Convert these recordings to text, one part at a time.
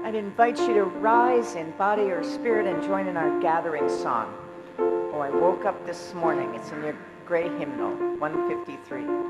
I'd invite you to rise in body or spirit and join in our gathering song. Oh, I woke up this morning. It's in your gray hymnal, 153.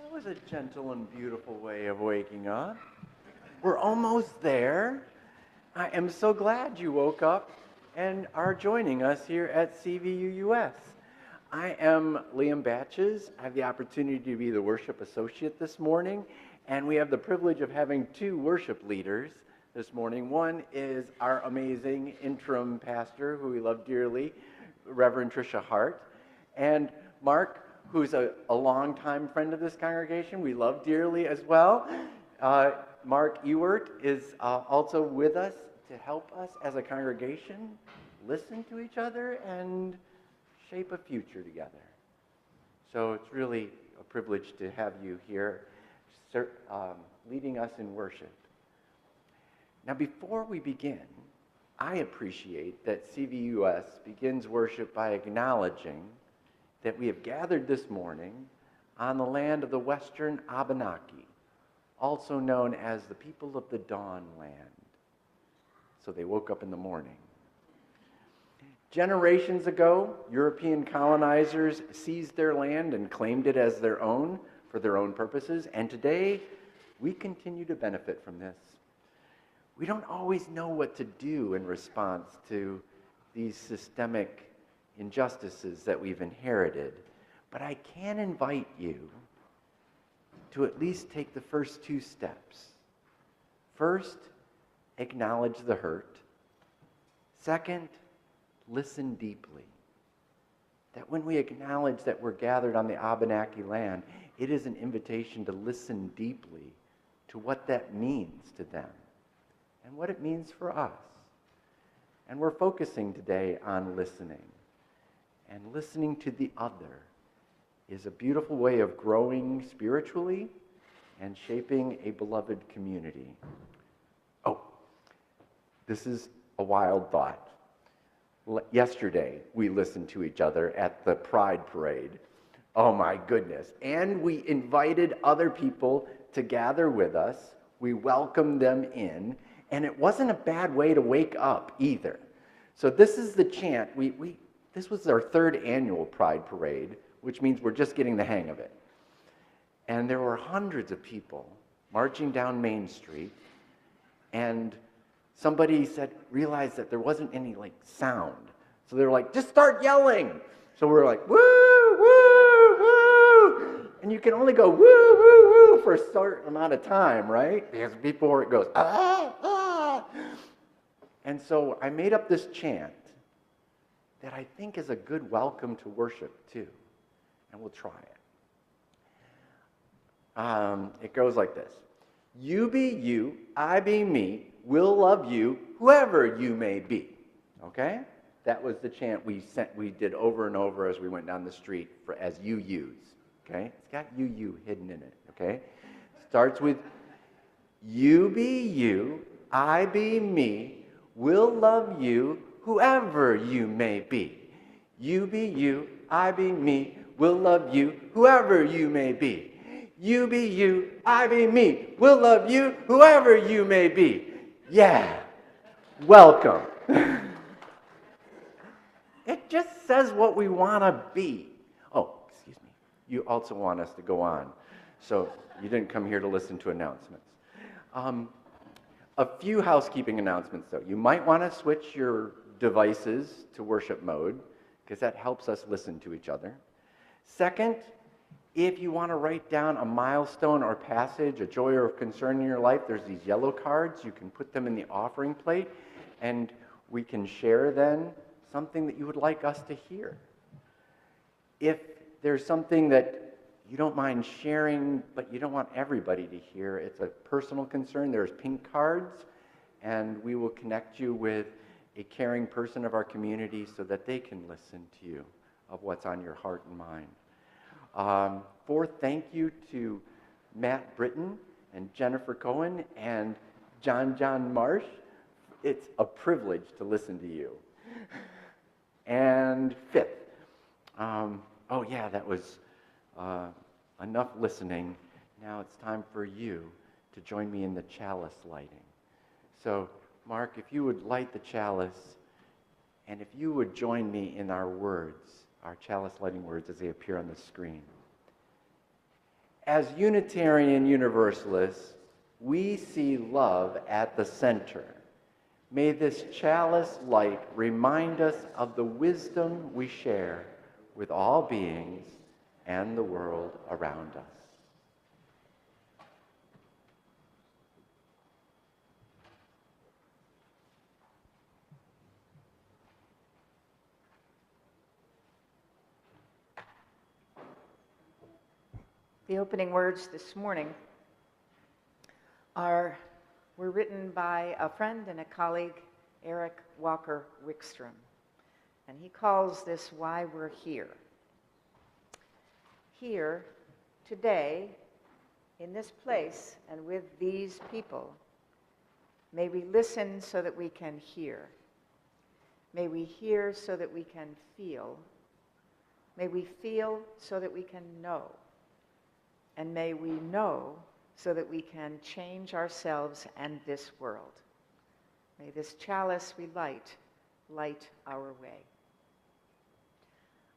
That was a gentle and beautiful way of waking up. We're almost there. I am so glad you woke up and are joining us here at CVUUS. I am Liam Battjes. I have the opportunity to be the worship associate this morning, and we have the privilege of having two worship leaders this morning. One is our amazing interim pastor, who we love dearly, Reverend Tricia Hart, and Mark, who's a longtime friend of this congregation, we love dearly as well. Mark Ewart is also with us to help us as a congregation listen to each other and shape a future together. So it's really a privilege to have you here leading us in worship. Now, before we begin, I appreciate that CVUS begins worship by acknowledging that we have gathered this morning on the land of the Western Abenaki, also known as the people of the Dawn Land. So they woke up in the morning. Generations ago, European colonizers seized their land and claimed it as their own for their own purposes, and today we continue to benefit from this. We don't always know what to do in response to these systemic injustices that we've inherited, but I can invite you to at least take the first two steps. First, acknowledge the hurt. Second, listen deeply. That when we acknowledge that we're gathered on the Abenaki land, it is an invitation to listen deeply to what that means to them and what it means for us. And we're focusing today on listening. And listening to the other is a beautiful way of growing spiritually and shaping a beloved community. Oh, this is a wild thought. Yesterday, we listened to each other at the Pride Parade. Oh my goodness. And we invited other people to gather with us. We welcomed them in. And it wasn't a bad way to wake up either. So this is the chant. This was our third annual Pride Parade, which means we're just getting the hang of it. And there were hundreds of people marching down Main Street, and somebody realized that there wasn't any sound. So they were like, just start yelling. So we're like, woo, woo, woo. And you can only go woo, woo, woo for a certain amount of time, right? Because before it goes, ah, ah. And so I made up this chant that I think is a good welcome to worship too. And we'll try it. It goes like this. You be you, I be me, we'll love you, whoever you may be. Okay? That was the chant we did over and over as we went down the street as UUs. Okay? It's got UU hidden in it. Okay? Starts with you be you, I be me, we'll love you, whoever you may be. You be you, I be me, we'll love you, whoever you may be. You be you, I be me, we'll love you, whoever you may be. Yeah, welcome. It just says what we want to be. Oh, excuse me. You also want us to go on. So you didn't come here to listen to announcements. A few housekeeping announcements, though. You might want to switch your devices to worship mode, because that helps us listen to each other. Second, if you want to write down a milestone or passage, a joy or concern in your life, there's these yellow cards. You can put them in the offering plate, and we can share then something that you would like us to hear. If there's something that you don't mind sharing, but you don't want everybody to hear, it's a personal concern, there's pink cards, and we will connect you with a caring person of our community so that they can listen to you of what's on your heart and mind. Fourth, thank you to Matt Britton and Jennifer Cohen and Jon-Jon Marsh. It's a privilege to listen to you. And fifth, that was enough listening. Now it's time for you to join me in the chalice lighting. So, Mark, if you would light the chalice, and if you would join me in our words, our chalice lighting words as they appear on the screen. As Unitarian Universalists, we see love at the center. May this chalice light remind us of the wisdom we share with all beings and the world around us. The opening words this morning were written by a friend and a colleague, Eric Walker Wickstrom, and he calls this Why We're Here. Here, today, in this place and with these people, may we listen so that we can hear. May we hear so that we can feel. May we feel so that we can know. And may we know so that we can change ourselves and this world. May this chalice we light our way.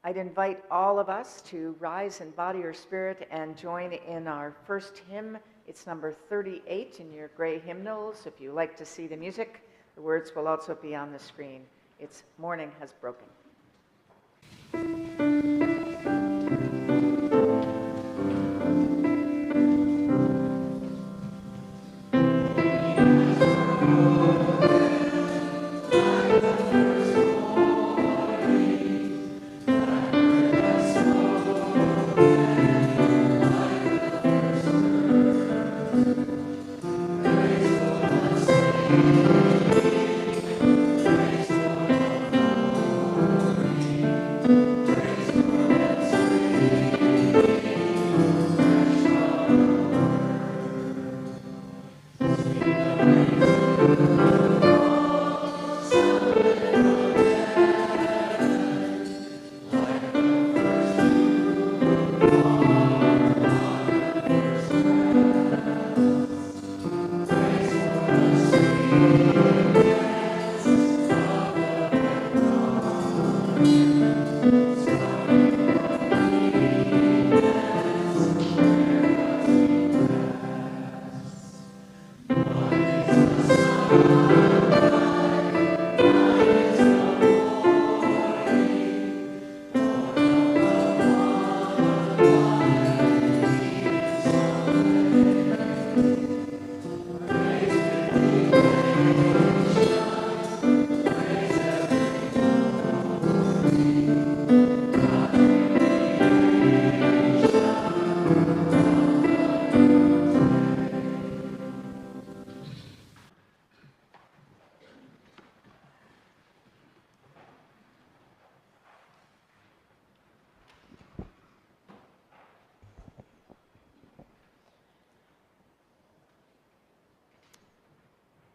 I'd invite all of us to rise in body or spirit and join in our first hymn. It's number 38 in your gray hymnals. If you like to see the music, the words will also be on the screen. It's Morning Has Broken.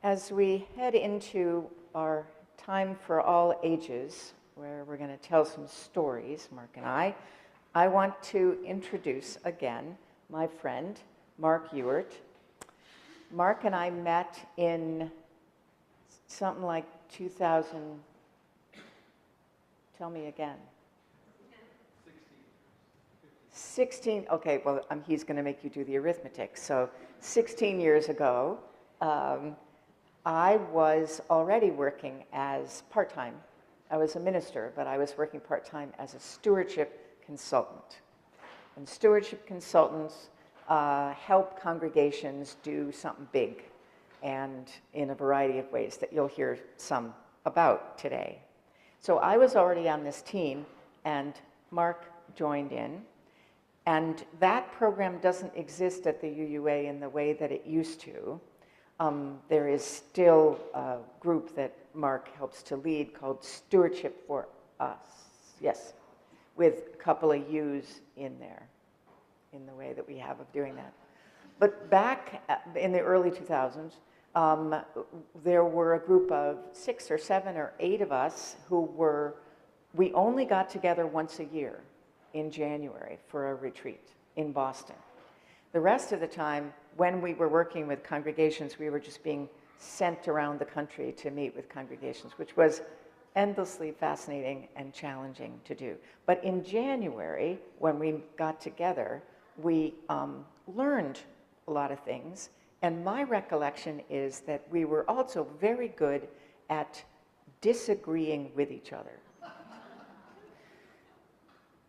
As we head into our time for all ages, where we're going to tell some stories, Mark and I want to introduce again my friend, Mark Ewart. Mark and I met in something like 2000, tell me again. 16, okay, well, he's going to make you do the arithmetic. So 16 years ago, I was already working as part-time. I was a minister, but I was working part-time as a stewardship consultant. And stewardship consultants help congregations do something big, and in a variety of ways that you'll hear some about today. So I was already on this team, and Mark joined in. And that program doesn't exist at the UUA in the way that it used to. There is still a group that Mark helps to lead called Stewardship for Us, yes, with a couple of U's in there, in the way that we have of doing that. But back in the early 2000s, there were a group of 6 or 7 or 8 of us we only got together once a year in January for a retreat in Boston. The rest of the time, when we were working with congregations, we were just being sent around the country to meet with congregations, which was endlessly fascinating and challenging to do. But in January, when we got together, we learned a lot of things, and my recollection is that we were also very good at disagreeing with each other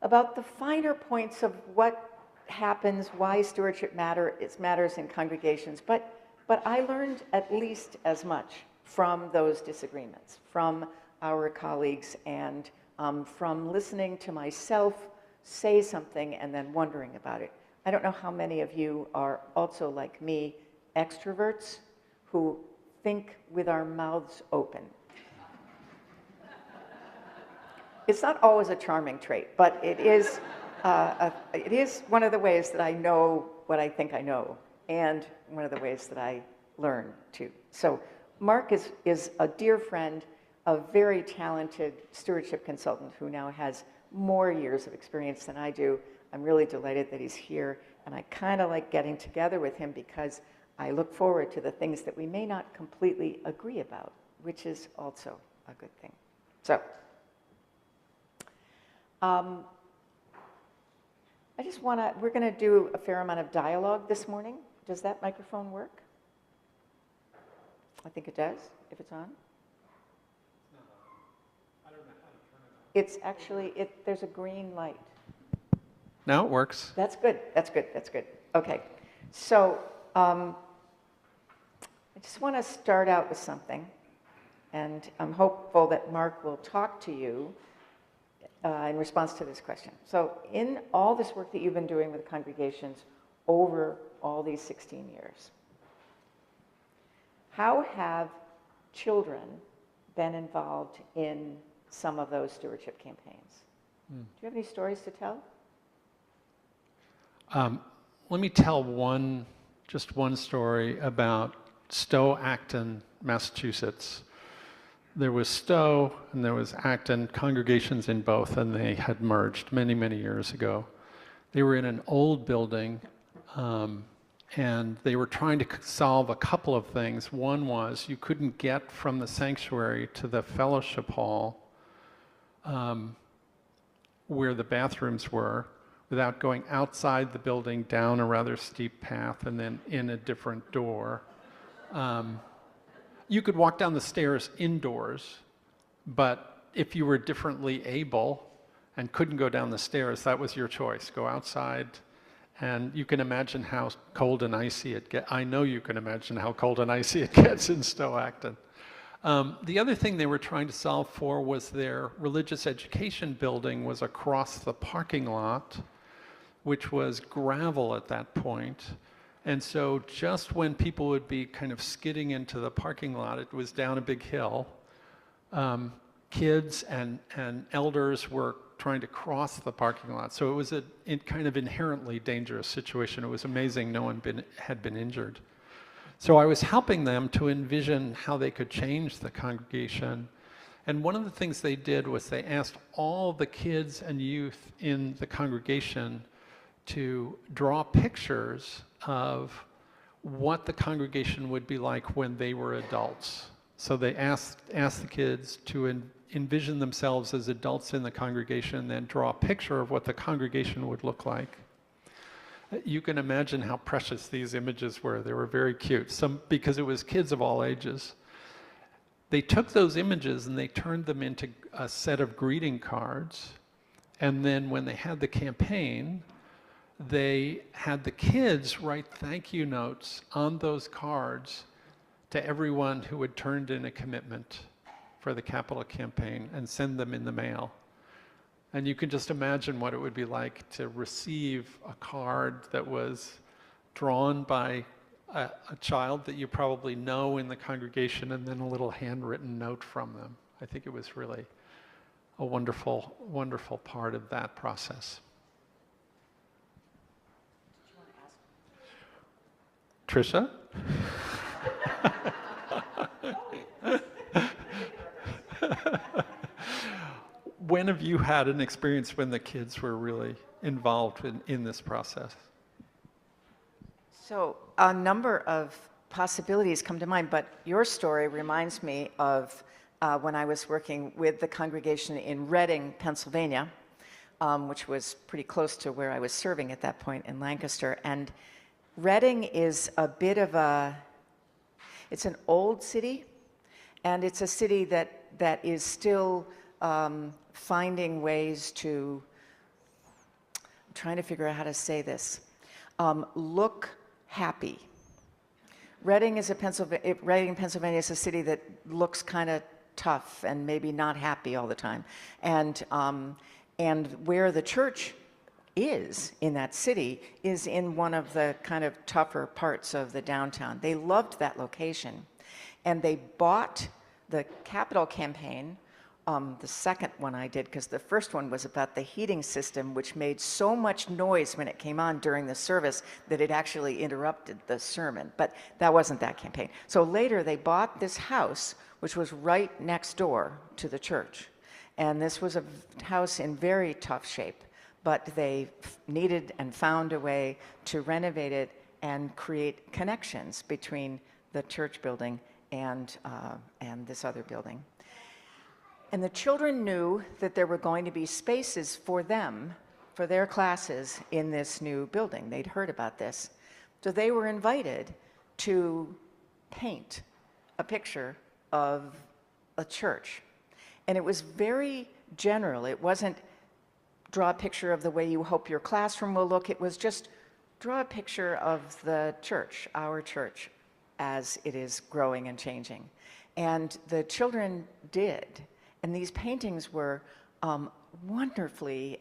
about the finer points of what happens, why stewardship matters in congregations, but I learned at least as much from those disagreements, from our colleagues, and from listening to myself say something and then wondering about it. I don't know how many of you are also, like me, extroverts who think with our mouths open. It's not always a charming trait, but it is one of the ways that I know what I think I know, and one of the ways that I learn too. So Mark is a dear friend, a very talented stewardship consultant who now has more years of experience than I do. I'm really delighted that he's here, and I kind of like getting together with him because I look forward to the things that we may not completely agree about, which is also a good thing. So, we're going to do a fair amount of dialogue this morning. Does that microphone work? I think it does, if it's on. I don't know how to turn it on. It's actually, there's a green light. Now it works. That's good, that's good, that's good. Okay, so I just want to start out with something, and I'm hopeful that Mark will talk to you in response to this question. So in all this work that you've been doing with congregations over all these 16 years, how have children been involved in some of those stewardship campaigns? Do you have any stories to tell? Let me tell just one story about Stowe Acton, Massachusetts. There was Stowe and there was Acton, congregations in both, and they had merged many, many years ago. They were in an old building, and they were trying to solve a couple of things. One was you couldn't get from the sanctuary to the fellowship hall where the bathrooms were without going outside the building, down a rather steep path, and then in a different door. You could walk down the stairs indoors, but if you were differently able and couldn't go down the stairs, that was your choice. Go outside, and you can imagine how cold and icy it gets. I know you can imagine how cold and icy it gets in Stowe Acton. The other thing they were trying to solve for was their religious education building was across the parking lot, which was gravel at that point. And so just when people would be kind of skidding into the parking lot, it was down a big hill. Kids and elders were trying to cross the parking lot. So it was a kind of inherently dangerous situation. It was amazing no one had been injured. So I was helping them to envision how they could change the congregation. And one of the things they did was they asked all the kids and youth in the congregation to draw pictures of what the congregation would be like when they were adults. So they asked the kids to envision themselves as adults in the congregation and then draw a picture of what the congregation would look like. You can imagine how precious these images were. They were very cute, because it was kids of all ages. They took those images and they turned them into a set of greeting cards. And then when they had the campaign, they had the kids write thank you notes on those cards to everyone who had turned in a commitment for the capital campaign and send them in the mail. And you can just imagine what it would be like to receive a card that was drawn by a child that you probably know in the congregation, and then a little handwritten note from them. I think it was really a wonderful, wonderful part of that process. Tricia? When have you had an experience when the kids were really involved in this process? So a number of possibilities come to mind, but your story reminds me of when I was working with the congregation in Reading, Pennsylvania, which was pretty close to where I was serving at that point in Lancaster. And Reading is a bit of it's an old city, and it's a city that is still finding ways to, I'm trying to figure out how to say this, look happy. Reading, Pennsylvania is a city that looks kind of tough and maybe not happy all the time. And where the church is in that city is in one of the kind of tougher parts of the downtown. They loved that location. And they bought the capital campaign, the second one I did, because the first one was about the heating system, which made so much noise when it came on during the service that it actually interrupted the sermon. But that wasn't that campaign. So later they bought this house, which was right next door to the church. And this was a house in very tough shape, but they needed and found a way to renovate it and create connections between the church building and this other building. And the children knew that there were going to be spaces for them, for their classes in this new building. They'd heard about this. So they were invited to paint a picture of a church. And it was very general. It wasn't draw a picture of the way you hope your classroom will look. It was just draw a picture of the church, our church, as it is growing and changing. And the children did. And these paintings were wonderfully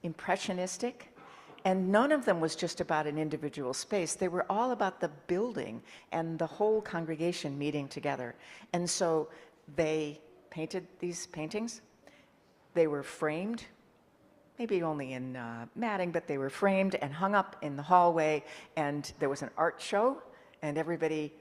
impressionistic. And none of them was just about an individual space. They were all about the building and the whole congregation meeting together. And so they painted these paintings. They were framed, maybe only in matting, but they were framed and hung up in the hallway. And there was an art show, and everybody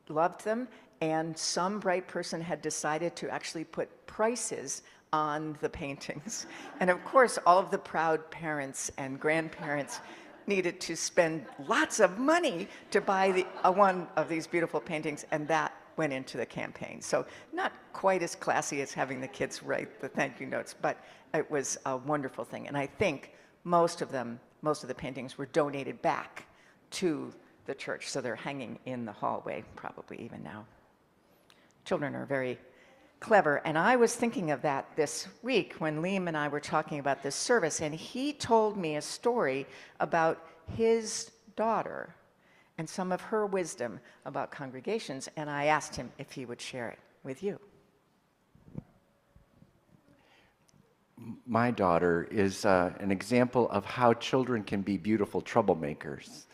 loved them. And some bright person had decided to actually put prices on the paintings. And of course, all of the proud parents and grandparents needed to spend lots of money to buy one of these beautiful paintings, and that went into the campaign. So not quite as classy as having the kids write the thank you notes, but it was a wonderful thing. And I think most of the paintings were donated back to the church, so they're hanging in the hallway, probably even now. Children are very clever, and I was thinking of that this week when Liam and I were talking about this service, and he told me a story about his daughter and some of her wisdom about congregations, and I asked him if he would share it with you. My daughter is an example of how children can be beautiful troublemakers.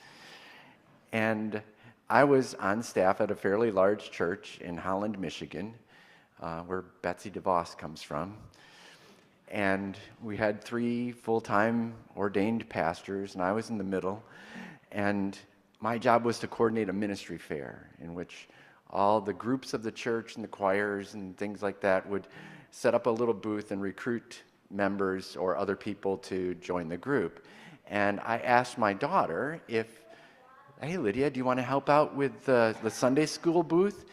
And I was on staff at a fairly large church in Holland, Michigan, where Betsy DeVos comes from. And we had 3 full-time ordained pastors, and I was in the middle. And my job was to coordinate a ministry fair in which all the groups of the church and the choirs and things like that would set up a little booth and recruit members or other people to join the group. And I asked my daughter if, hey, Lydia, do you want to help out with the Sunday school booth?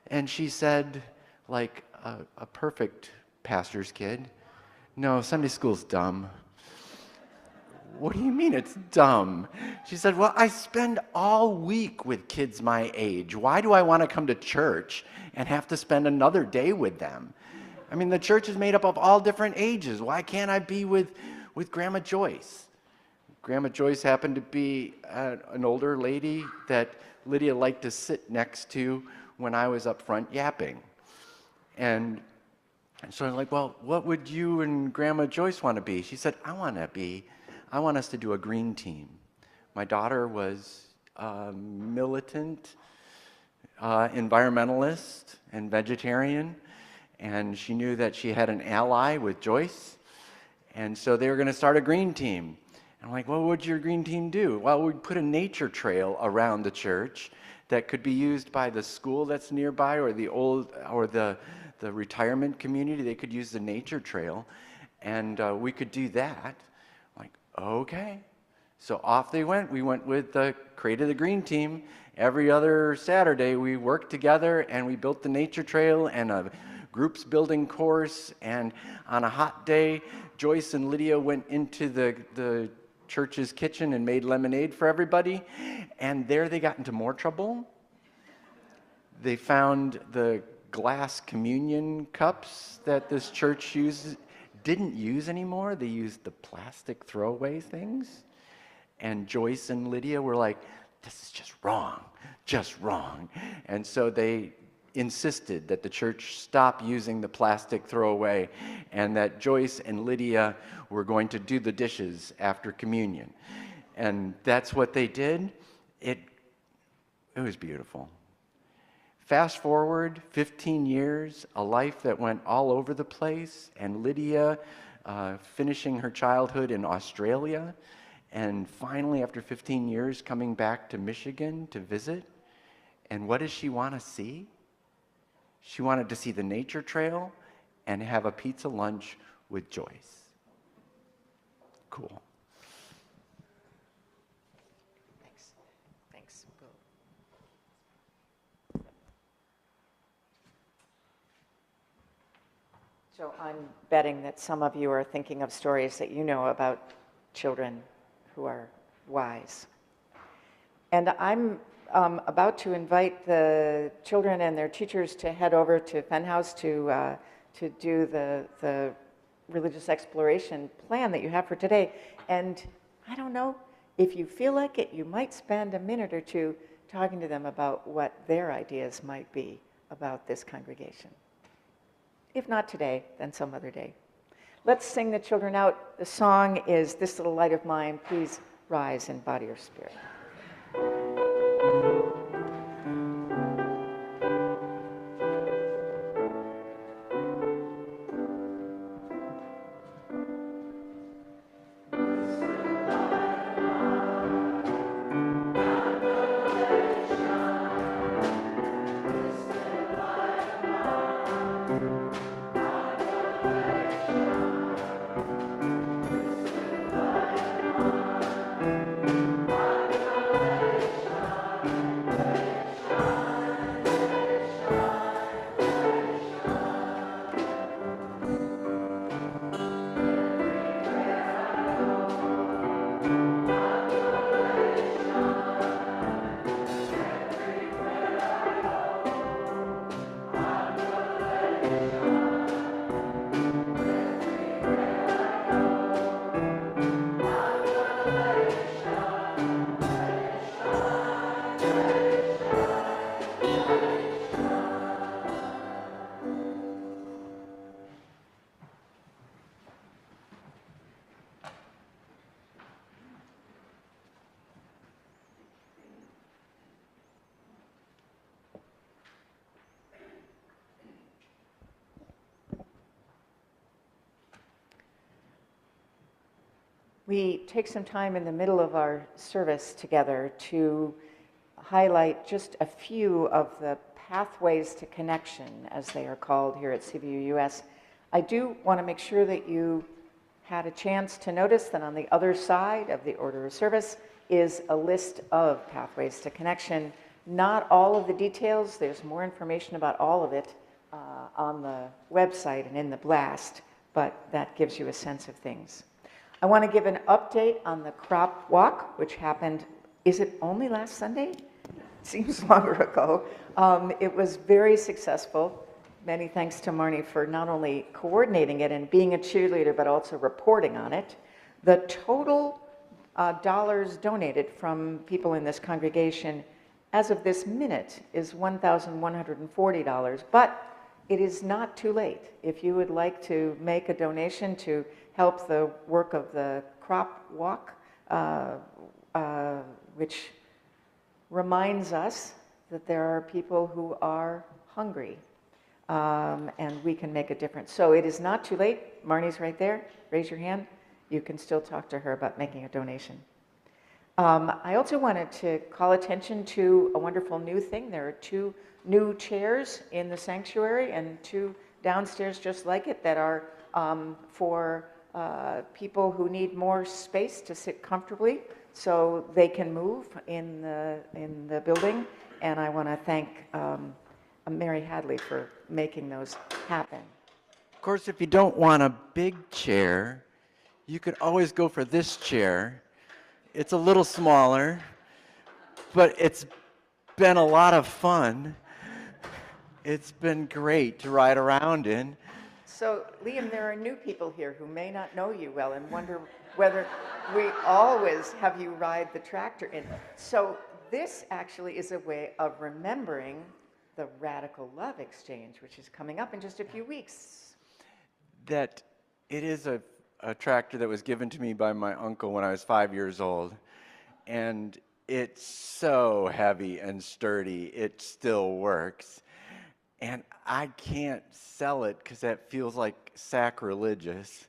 And she said, like a perfect pastor's kid, no, Sunday school's dumb. What do you mean it's dumb? She said, well, I spend all week with kids my age. Why do I want to come to church and have to spend another day with them? I mean, the church is made up of all different ages. Why can't I be with Grandma Joyce? Grandma Joyce happened to be an older lady that Lydia liked to sit next to when I was up front yapping. And so I'm like, well, what would you and Grandma Joyce want to be? She said, I want us to do a green team. My daughter was a militant environmentalist and vegetarian, and she knew that she had an ally with Joyce, and so they were going to start a green team. And I'm like, well, what would your green team do? Well, we'd put a nature trail around the church that could be used by the school that's nearby or the retirement community. They could use the nature trail, and we could do that. I'm like, okay. So off they went. We went with created the green team. Every other Saturday, we worked together, and we built the nature trail and a groups building course, and on a hot day, Joyce and Lydia went into the church's kitchen and made lemonade for everybody, and there they got into more trouble. They found the glass communion cups that this church didn't use anymore. They used the plastic throwaway things. And Joyce and Lydia were like, this is just wrong. And so they insisted that the church stop using the plastic throwaway and that Joyce and Lydia were going to do the dishes after communion. And that's what they did. It was beautiful. Fast forward 15 years, a life that went all over the place, and Lydia finishing her childhood in Australia, and finally, after 15 years, coming back to Michigan to visit. And what does she want to see? She wanted to see the nature trail and have a pizza lunch with Joyce. Cool. Thanks. So I'm betting that some of you are thinking of stories that you know about children who are wise. And I'm about to invite the children and their teachers to head over to Fenn House to do the religious exploration plan that you have for today. And I don't know, if you feel like it, you might spend a minute or two talking to them about what their ideas might be about this congregation. If not today, then some other day. Let's sing the children out. The song is This Little Light of Mine, Please Rise in Body or Spirit. We take some time in the middle of our service together to highlight just a few of the pathways to connection, as they are called here at CVUUS. I do want to make sure that you had a chance to notice that on the other side of the order of service is a list of pathways to connection. Not all of the details, there's more information about all of it on the website and in the blast, but that gives you a sense of things. I want to give an update on the crop walk, which happened, is it only last Sunday? Seems longer ago. It was very successful. Many thanks to Marnie for not only coordinating it and being a cheerleader, but also reporting on it. The total dollars donated from people in this congregation as of this minute is $1,140, but it is not too late. If you would like to make a donation to help the work of the crop walk, which reminds us that there are people who are hungry, and we can make a difference. So it is not too late. Marnie's right there. Raise your hand. You can still talk to her about making a donation. I also wanted to call attention to a wonderful new thing. There are 2 new chairs in the sanctuary and 2 downstairs just like it that are for people who need more space to sit comfortably so they can move in the building. And I want to thank Mary Hadley for making those happen. Of course, if you don't want a big chair, you could always go for this chair. It's a little smaller, but it's been a lot of fun. It's been great to ride around in. So, Liam, there are new people here who may not know you well and wonder whether we always have you ride the tractor in. So this actually is a way of remembering the Radical Love Exchange, which is coming up in just a few weeks. That it is a tractor that was given to me by my uncle when I was 5 years old. And it's so heavy and sturdy, it still works. And I can't sell it because that feels like sacrilegious.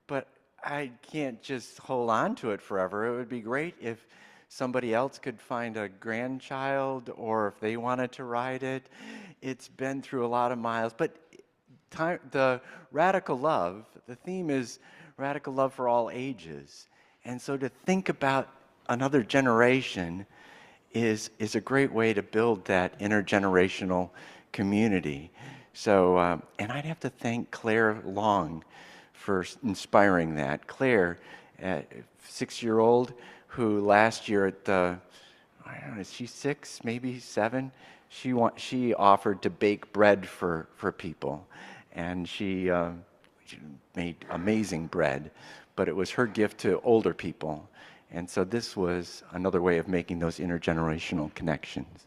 But I can't just hold on to it forever. It would be great if somebody else could find a grandchild or if they wanted to ride it. It's been through a lot of miles. But the radical love, the theme is radical love for all ages. And so to think about another generation is a great way to build that intergenerational community. So, and I'd have to thank Claire Long for inspiring that. Claire, a 6-year-old who last year at the, I don't know, is she 6, maybe 7? She offered to bake bread for people. And she made amazing bread, but it was her gift to older people. And so this was another way of making those intergenerational connections.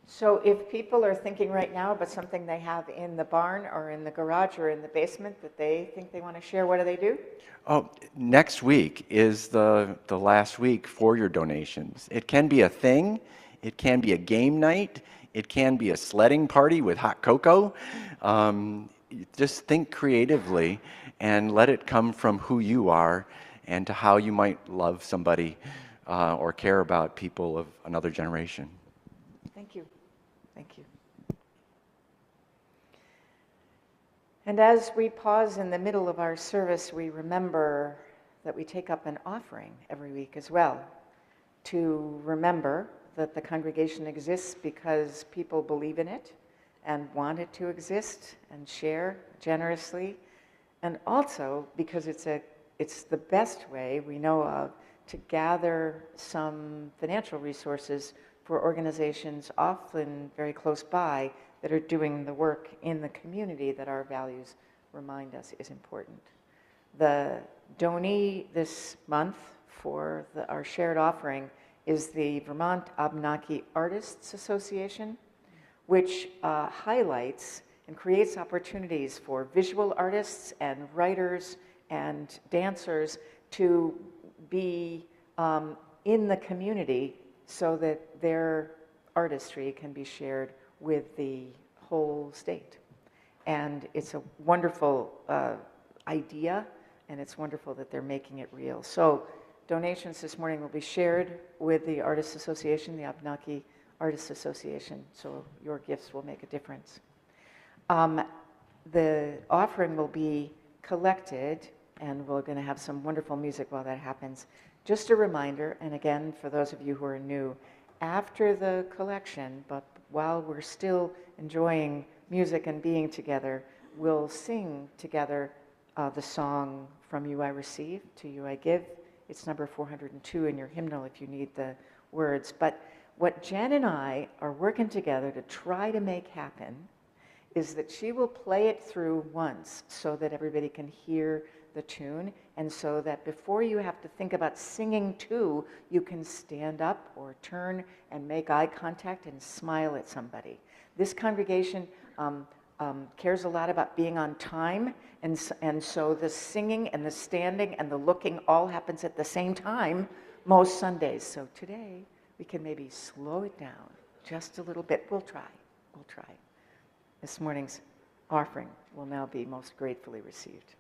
So if people are thinking right now about something they have in the barn or in the garage or in the basement that they think they want to share, what do they do? Oh, next week is the last week for your donations. It can be a thing. It can be a game night. It can be a sledding party with hot cocoa. Just think creatively and let it come from who you are and to how you might love somebody or care about people of another generation. Thank you. Thank you. And as we pause in the middle of our service, we remember that we take up an offering every week as well, to remember that the congregation exists because people believe in it and want it to exist and share generously, and also because it's the best way we know of to gather some financial resources for organizations often very close by that are doing the work in the community that our values remind us is important. The donee this month for our shared offering is the Vermont Abenaki Artists Association, which highlights and creates opportunities for visual artists and writers and dancers to be in the community so that their artistry can be shared with the whole state. And it's a wonderful idea, and it's wonderful that they're making it real. So donations this morning will be shared with the Artists Association, the Abenaki Artists Association, so your gifts will make a difference. The offering will be collected, and we're going to have some wonderful music while that happens. Just a reminder, and again, for those of you who are new, after the collection, but while we're still enjoying music and being together, we'll sing together the song From You I Receive, To You I Give. It's number 402 in your hymnal if you need the words. But what Jen and I are working together to try to make happen is that she will play it through once so that everybody can hear the tune, and so that before you have to think about singing to, you can stand up or turn and make eye contact and smile at somebody. This congregation cares a lot about being on time, and so the singing and the standing and the looking all happens at the same time most Sundays. So today we can maybe slow it down just a little bit. We'll try. This morning's offering will now be most gratefully received.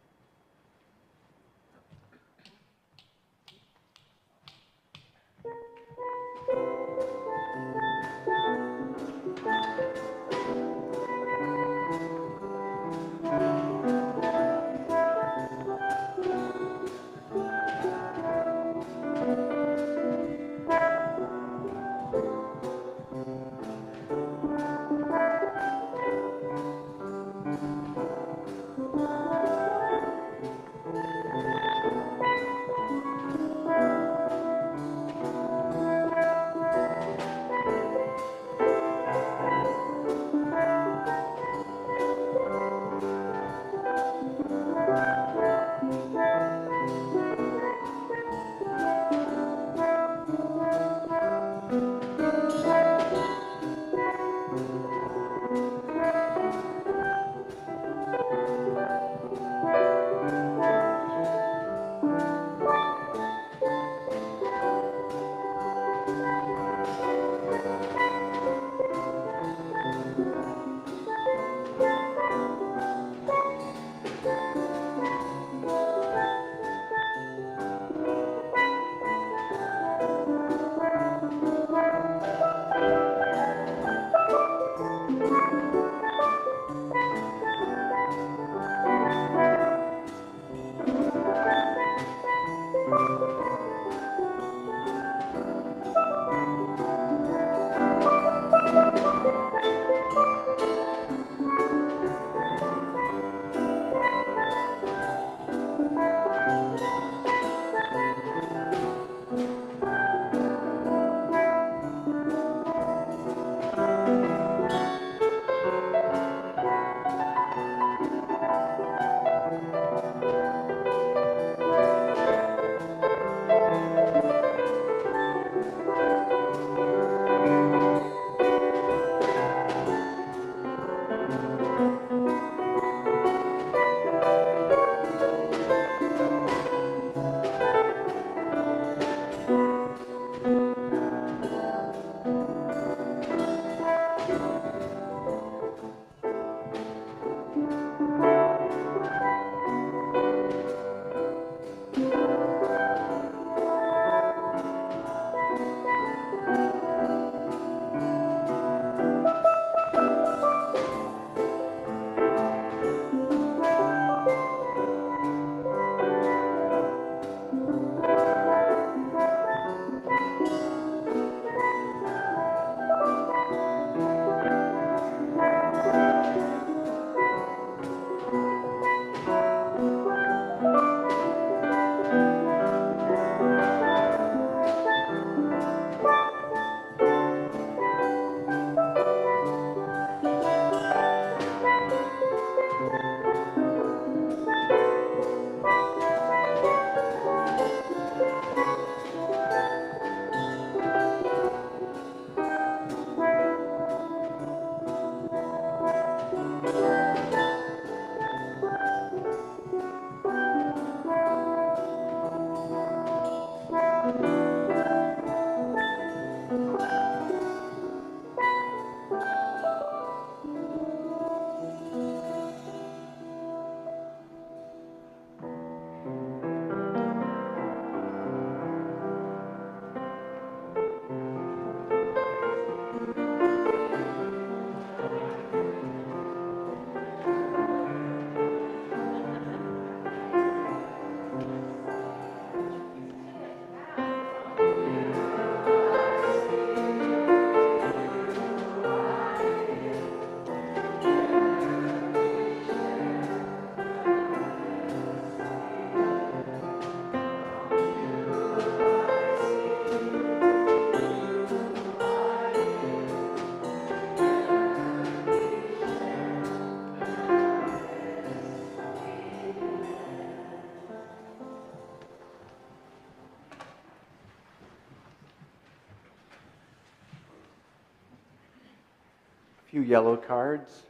few yellow cards.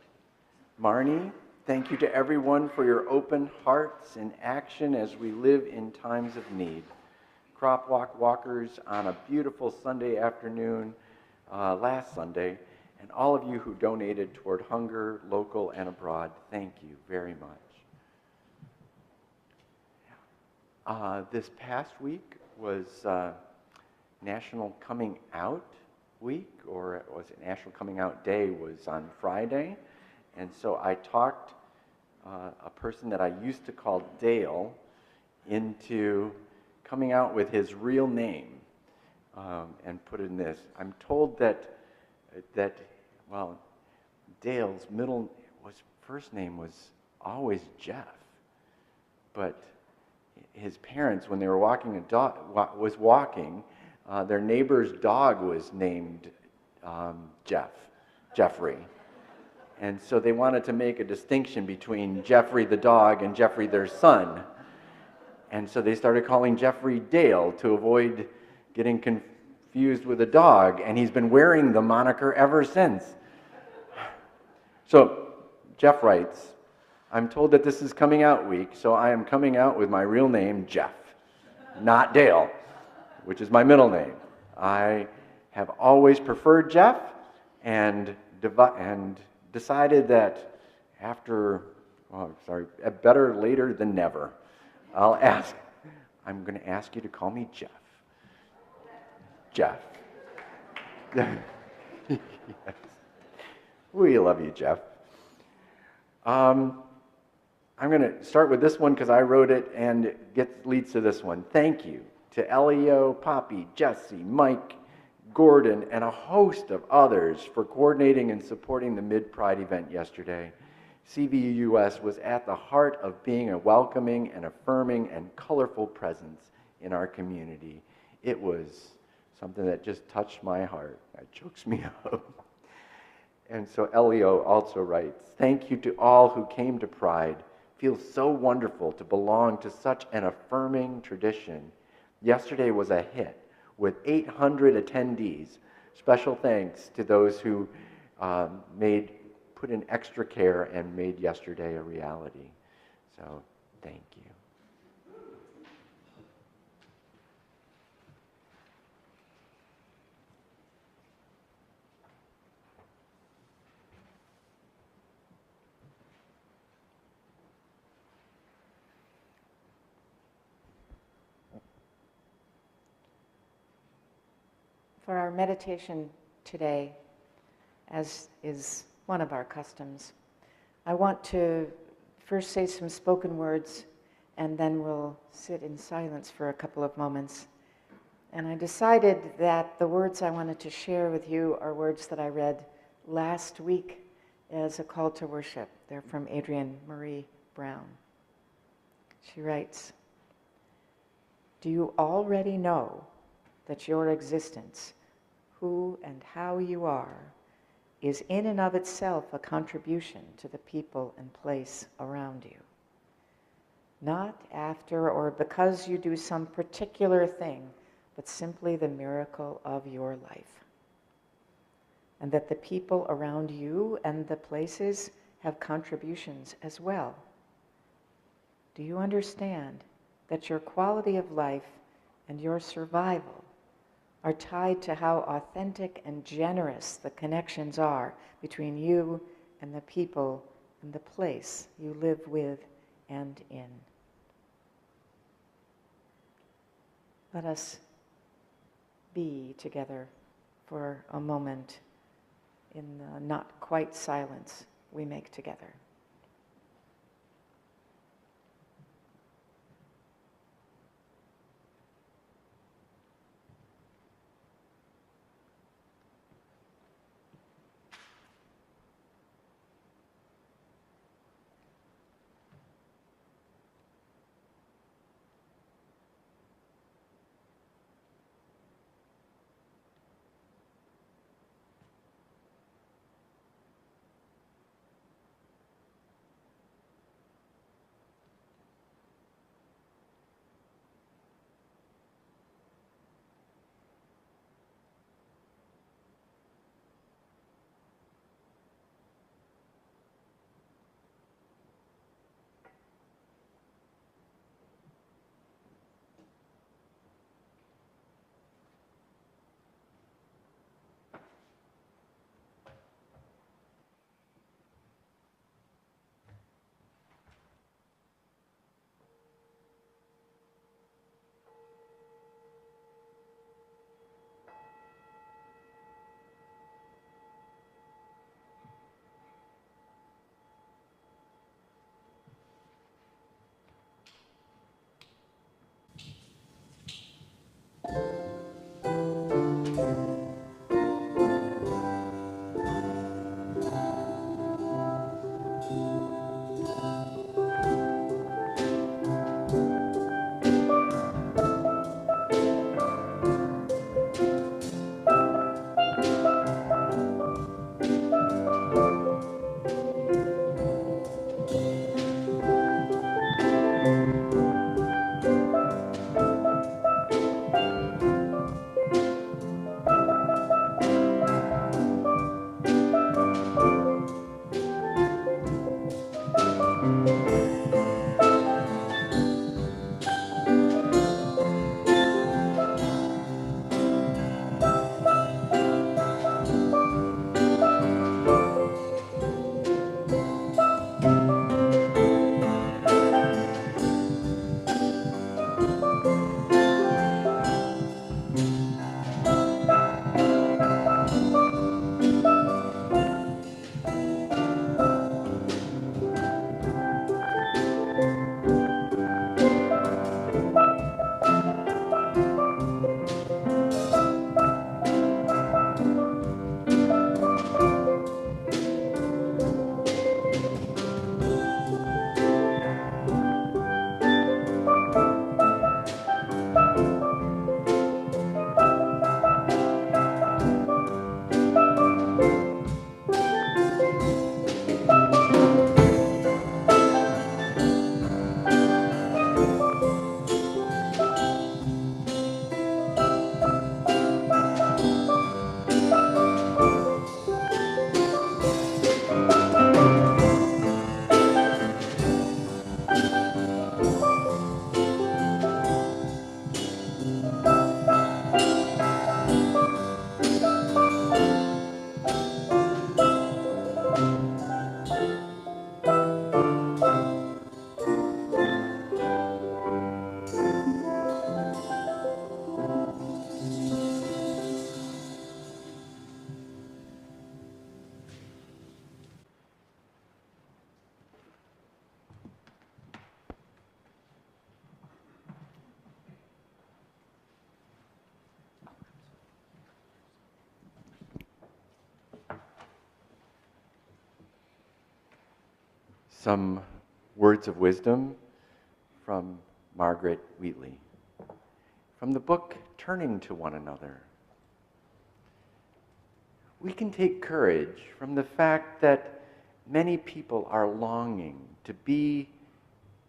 Marnie, thank you to everyone for your open hearts and action as we live in times of need. Crop walk walkers on a beautiful Sunday afternoon last Sunday, and all of you who donated toward hunger, local and abroad, thank you very much. This past week was National Coming Out Week, or was it National Coming Out Day was on Friday. And so I talked a person that I used to call Dale into coming out with his real name and put in this. I'm told that Dale's first name was always Jeff, but his parents, when they were walking their neighbor's dog was named Jeffrey. And so they wanted to make a distinction between Jeffrey the dog and Jeffrey their son. And so they started calling Jeffrey Dale to avoid getting confused with a dog, and he's been wearing the moniker ever since. So Jeff writes, I'm told that this is coming out week, so I am coming out with my real name, Jeff, not Dale, which is my middle name. I have always preferred Jeff and decided that better later than never. I'm going to ask you to call me Jeff. Jeff. Yes. We love you, Jeff. I'm going to start with this one because I wrote it and it leads to this one. Thank you to Elio, Poppy, Jesse, Mike, Gordon, and a host of others for coordinating and supporting the Mid-Pride event yesterday. CVUUS was at the heart of being a welcoming and affirming and colorful presence in our community. It was something that just touched my heart. It chokes me up. And so Elio also writes, thank you to all who came to Pride. Feels so wonderful to belong to such an affirming tradition. Yesterday was a hit with 800 attendees. Special thanks to those who put in extra care and made yesterday a reality. So thank you. For our meditation today, as is one of our customs, I want to first say some spoken words, and then we'll sit in silence for a couple of moments. And I decided that the words I wanted to share with you are words that I read last week as a call to worship. They're from Adrienne Marie Brown. She writes, do you already know that your existence, who and how you are, is in and of itself a contribution to the people and place around you? Not after or because you do some particular thing, but simply the miracle of your life. And that the people around you and the places have contributions as well. Do you understand that your quality of life and your survival are tied to how authentic and generous the connections are between you and the people and the place you live with and in? Let us be together for a moment in the not quite silence we make together. some words of wisdom from Margaret Wheatley, from the book Turning to One Another. We can take courage from the fact that many people are longing to be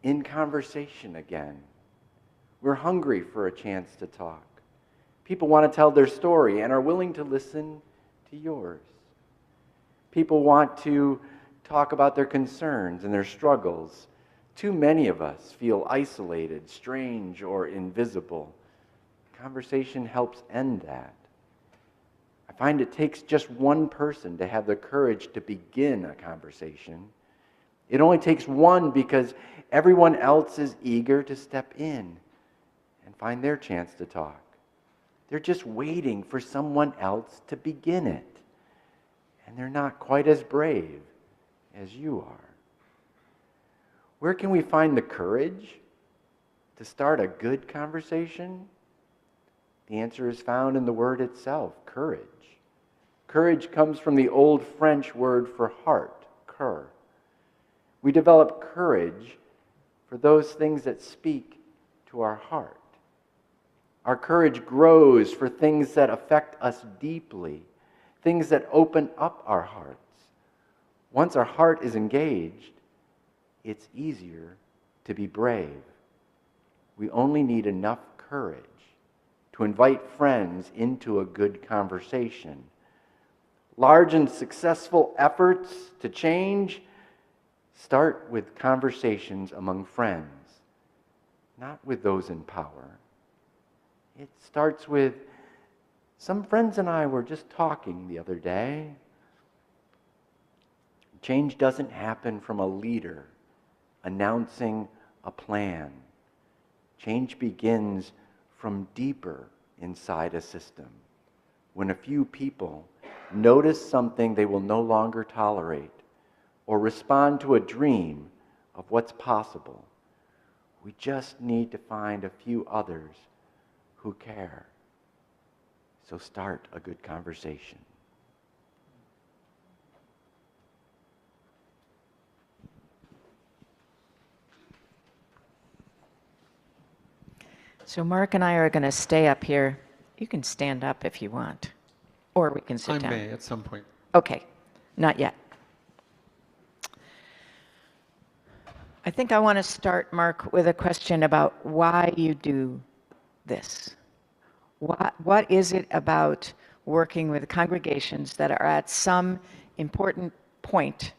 in conversation again. We're hungry for a chance to talk. People want to tell their story and are willing to listen to yours. People want to talk about their concerns and their struggles. Too many of us feel isolated, strange, or invisible. Conversation helps end that. I find it takes just one person to have the courage to begin a conversation. It only takes one because everyone else is eager to step in and find their chance to talk. They're just waiting for someone else to begin it. And they're not quite as brave as you are. Where can we find the courage to start a good conversation? The answer is found in the word itself, courage. Courage comes from the old French word for heart, cœur. We develop courage for those things that speak to our heart. Our courage grows for things that affect us deeply, things that open up our hearts. Once our heart is engaged, it's easier to be brave. We only need enough courage to invite friends into a good conversation. Large and successful efforts to change start with conversations among friends, not with those in power. It starts with, some friends and I were just talking the other day. Change doesn't happen from a leader announcing a plan. Change begins from deeper inside a system. When a few people notice something they will no longer tolerate or respond to a dream of what's possible, we just need to find a few others who care. So start a good conversation. So Mark and I are going to stay up here. You can stand up if you want, or we can sit down. I may at some point. Okay, not yet. I think I want to start, Mark, with a question about why you do this. What is it about working with congregations that are at some important point,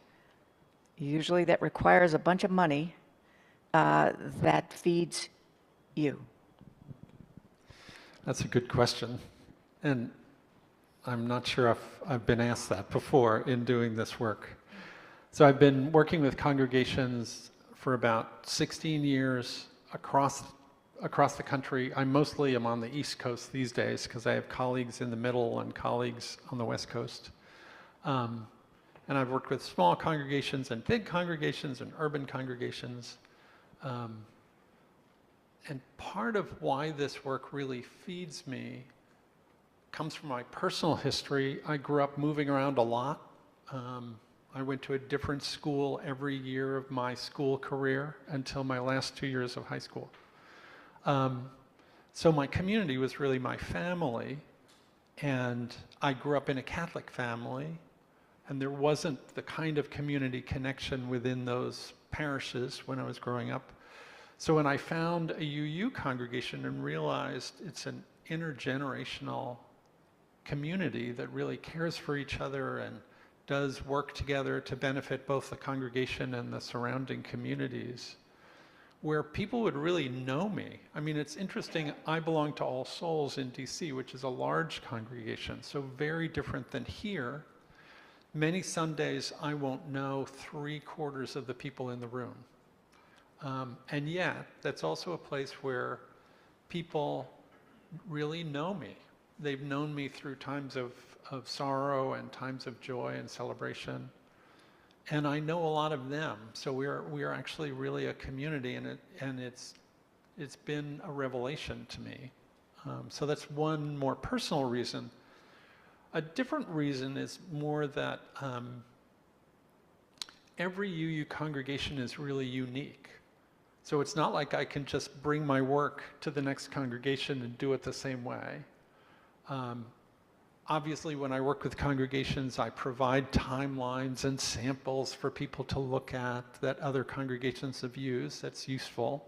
usually that requires a bunch of money, that feeds you? That's a good question. And I'm not sure if I've been asked that before in doing this work. So I've been working with congregations for about 16 years across the country. I mostly am on the East Coast these days because I have colleagues in the middle and colleagues on the West Coast. And I've worked with small congregations and big congregations and urban congregations. And part of why this work really feeds me comes from my personal history. I grew up moving around a lot. I went to a different school every year of my school career until my last 2 years of high school. So my community was really my family, and I grew up in a Catholic family, and there wasn't the kind of community connection within those parishes when I was growing up. So when I found a UU congregation and realized it's an intergenerational community that really cares for each other and does work together to benefit both the congregation and the surrounding communities, where people would really know me. I mean, it's interesting, I belong to All Souls in DC, which is a large congregation, so very different than here. Many Sundays, I won't know 3/4 of the people in the room. And yet, that's also a place where people really know me. They've known me through times of sorrow and times of joy and celebration. And I know a lot of them. So we are actually really a community, and it's been a revelation to me. So that's one more personal reason. A different reason is more that every UU congregation is really unique. So it's not like I can just bring my work to the next congregation and do it the same way. Obviously, when I work with congregations, I provide timelines and samples for people to look at that other congregations have used. That's useful.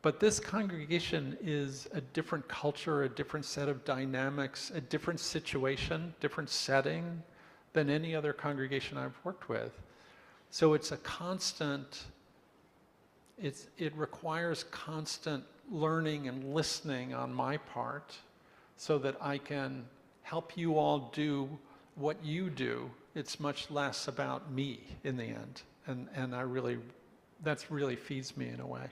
But this congregation is a different culture, a different set of dynamics, a different situation, different setting than any other congregation I've worked with. So it's a constant, it requires constant learning and listening on my part so that I can help you all do what you do. It's much less about me in the end. And I really, that's really feeds me in a way.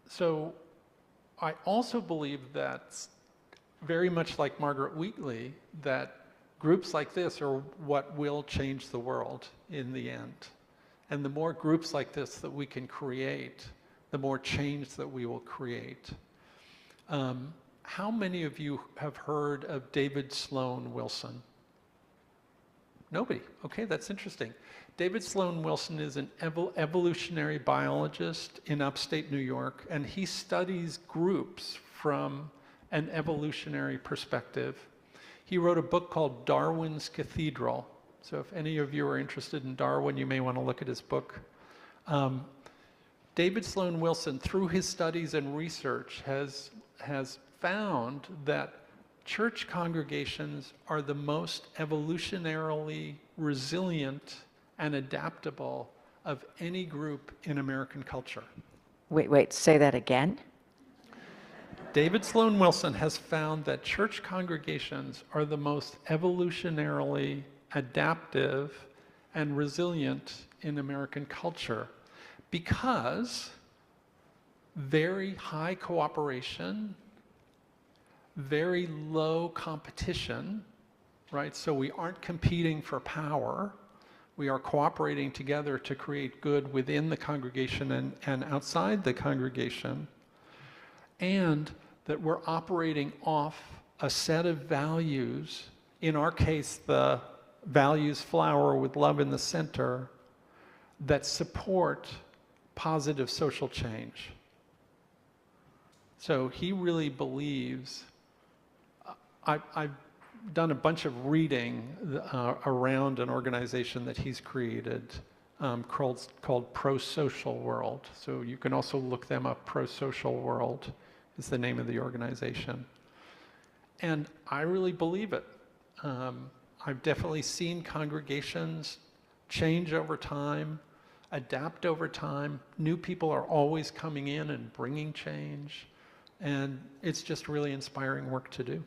So I also believe that, very much like Margaret Wheatley, that groups like this are what will change the world in the end. And the more groups like this that we can create, the more change that we will create. How many of you have heard of David Sloan Wilson? Nobody. Okay, that's interesting. David Sloan Wilson is an evolutionary biologist in upstate New York, and he studies groups from an evolutionary perspective. He wrote a book called Darwin's Cathedral. So if any of you are interested in Darwin, you may want to look at his book. David Sloan Wilson, through his studies and research, has found that church congregations are the most evolutionarily resilient and adaptable of any group in American culture. Wait, say that again? David Sloan Wilson has found that church congregations are the most evolutionarily adaptive and resilient in American culture because very high cooperation, very low competition, right? So we aren't competing for power. We are cooperating together to create good within the congregation and outside the congregation. And that we're operating off a set of values, in our case, the values flower with love in the center, that support positive social change. So he really believes, I've done a bunch of reading around an organization that he's created called Pro-Social World. So you can also look them up. Pro-Social World is the name of the organization. And I really believe it. I've definitely seen congregations change over time, adapt over time. New people are always coming in and bringing change. And it's just really inspiring work to do.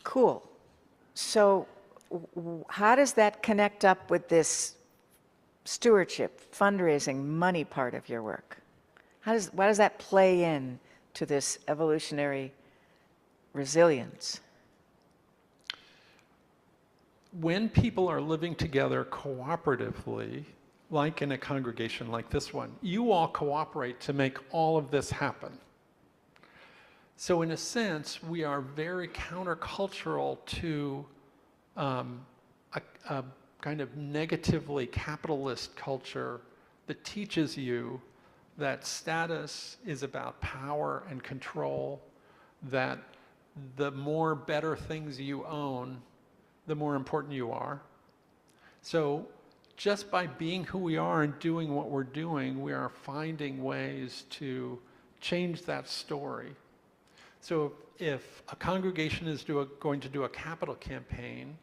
Cool. So how does that connect up with this stewardship, fundraising, money part of your work? Why does that play in to this evolutionary resilience? When people are living together cooperatively, like in a congregation like this one, you all cooperate to make all of this happen. So in a sense, we are very countercultural to a kind of negatively capitalist culture that teaches you that status is about power and control, that the more better things you own, the more important you are. So just by being who we are and doing what we're doing, we are finding ways to change that story. So if a congregation is going to do a capital campaign,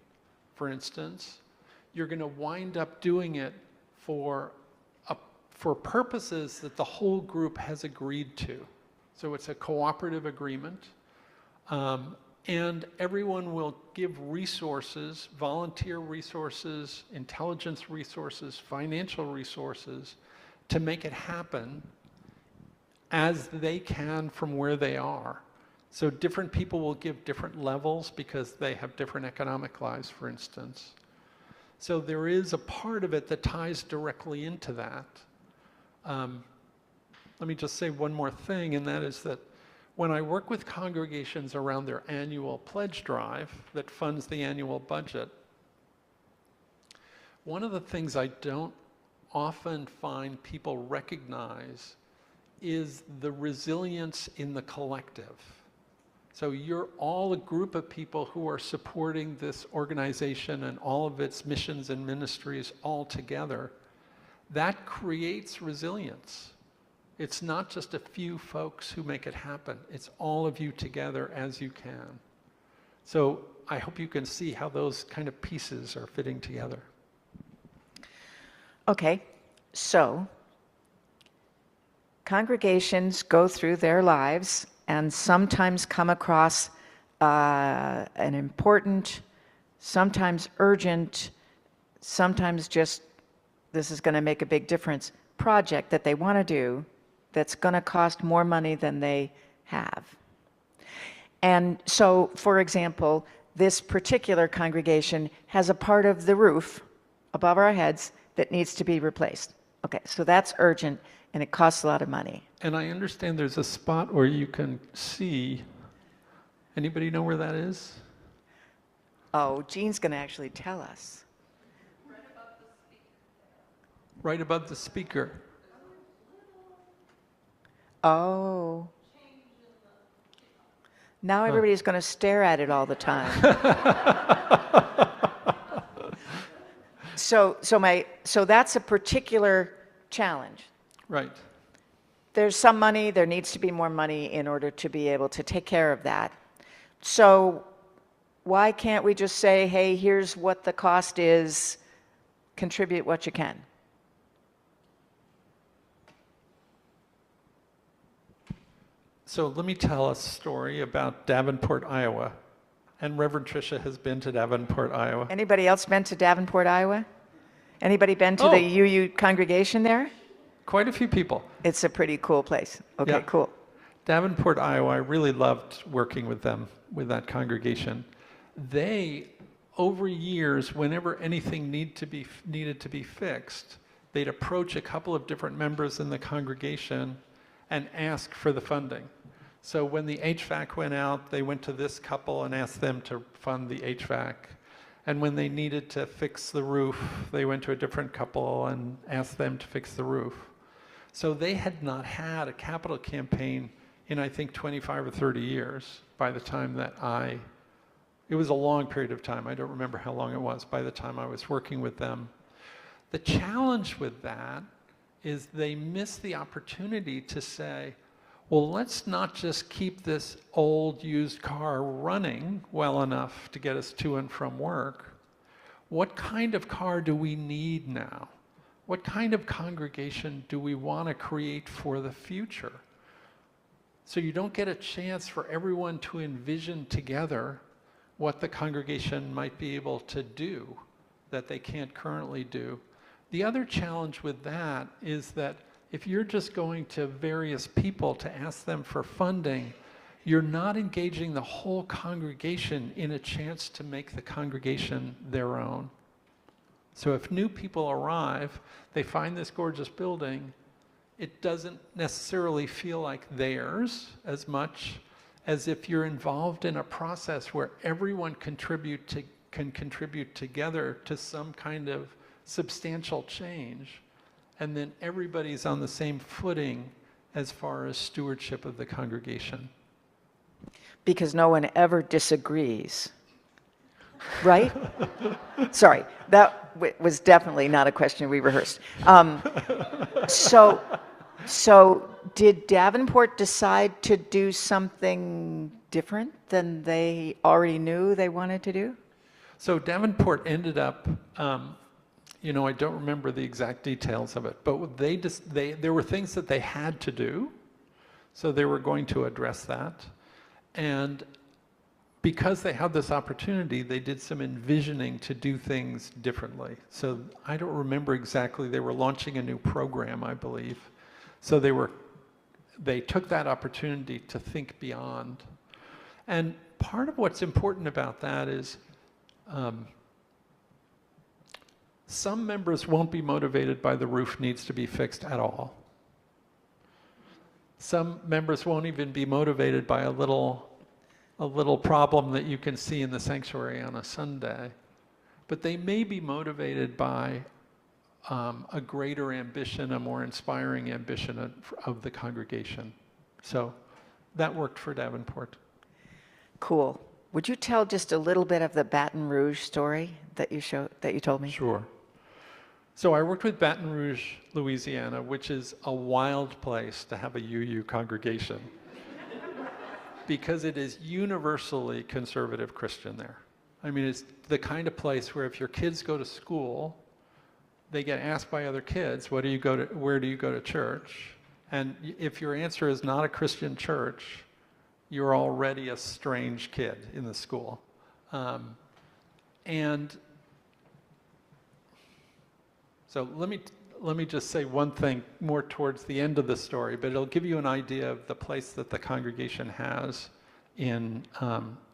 for instance, you're going to wind up doing it for purposes that the whole group has agreed to. So it's a cooperative agreement. And everyone will give resources, volunteer resources, intelligence resources, financial resources to make it happen as they can from where they are. So different people will give different levels because they have different economic lives, for instance. So there is a part of it that ties directly into that. Let me just say one more thing, and that is that When I work with congregations around their annual pledge drive that funds the annual budget, one of the things I don't often find people recognize is the resilience in the collective. So you're all a group of people who are supporting this organization and all of its missions and ministries all together. That creates resilience. It's not just a few folks who make it happen. It's all of you together as you can. So I hope you can see how those kind of pieces are fitting together. Okay, so congregations go through their lives and sometimes come across an important, sometimes urgent, sometimes just this is going to make a big difference project that they want to do that's going to cost more money than they have. And so, for example, this particular congregation has a part of the roof above our heads that needs to be replaced. Okay, so that's urgent and it costs a lot of money. And I understand there's a spot where you can see, anybody know where that is? Oh, Jean's going to actually tell us. Right above the speaker. Oh. Now everybody's going to stare at it all the time. So that's a particular challenge. Right. There's some money, there needs to be more money in order to be able to take care of that. So why can't we just say, hey, here's what the cost is, contribute what you can? So let me tell a story about Davenport, Iowa. And Reverend Tricia has been to Davenport, Iowa. Anybody else been to Davenport, Iowa? Anybody been to the UU congregation there? Quite a few people. It's a pretty cool place. Okay, Yeah. cool. Davenport, Iowa, I really loved working with them, with that congregation. They, over years, whenever anything needed to be fixed, they'd approach a couple of different members in the congregation and ask for the funding. So when the HVAC went out, they went to this couple and asked them to fund the HVAC. And when they needed to fix the roof, they went to a different couple and asked them to fix the roof. So they had not had a capital campaign in, I think, 25 or 30 years by the time that it was a long period of time. I don't remember how long it was by the time I was working with them. The challenge with that is they missed the opportunity to say, well, let's not just keep this old used car running well enough to get us to and from work. What kind of car do we need now? What kind of congregation do we want to create for the future? So you don't get a chance for everyone to envision together what the congregation might be able to do that they can't currently do. The other challenge with that is that if you're just going to various people to ask them for funding, you're not engaging the whole congregation in a chance to make the congregation their own. So if new people arrive, they find this gorgeous building, it doesn't necessarily feel like theirs as much as if you're involved in a process where everyone can contribute together to some kind of substantial change. And then everybody's on the same footing as far as stewardship of the congregation. Because no one ever disagrees, right? Sorry, that was definitely not a question we rehearsed. So did Davenport decide to do something different than they already knew they wanted to do? So Davenport ended up, I don't remember the exact details of it, but there were things that they had to do, so they were going to address that. And because they had this opportunity, they did some envisioning to do things differently. So I don't remember exactly, they were launching a new program, I believe. So they took that opportunity to think beyond. And part of what's important about that is some members won't be motivated by the roof needs to be fixed at all. Some members won't even be motivated by a little problem that you can see in the sanctuary on a Sunday, but they may be motivated by a greater ambition, a more inspiring ambition of the congregation. So that worked for Davenport. Cool. Would you tell just a little bit of the Baton Rouge story that you told me? Sure. So I worked with Baton Rouge, Louisiana, which is a wild place to have a UU congregation because it is universally conservative Christian there. I mean, it's the kind of place where if your kids go to school, they get asked by other kids, where do you go to church? And if your answer is not a Christian church, you're already a strange kid in the school. And so let me just say one thing more towards the end of the story, but it'll give you an idea of the place that the congregation has in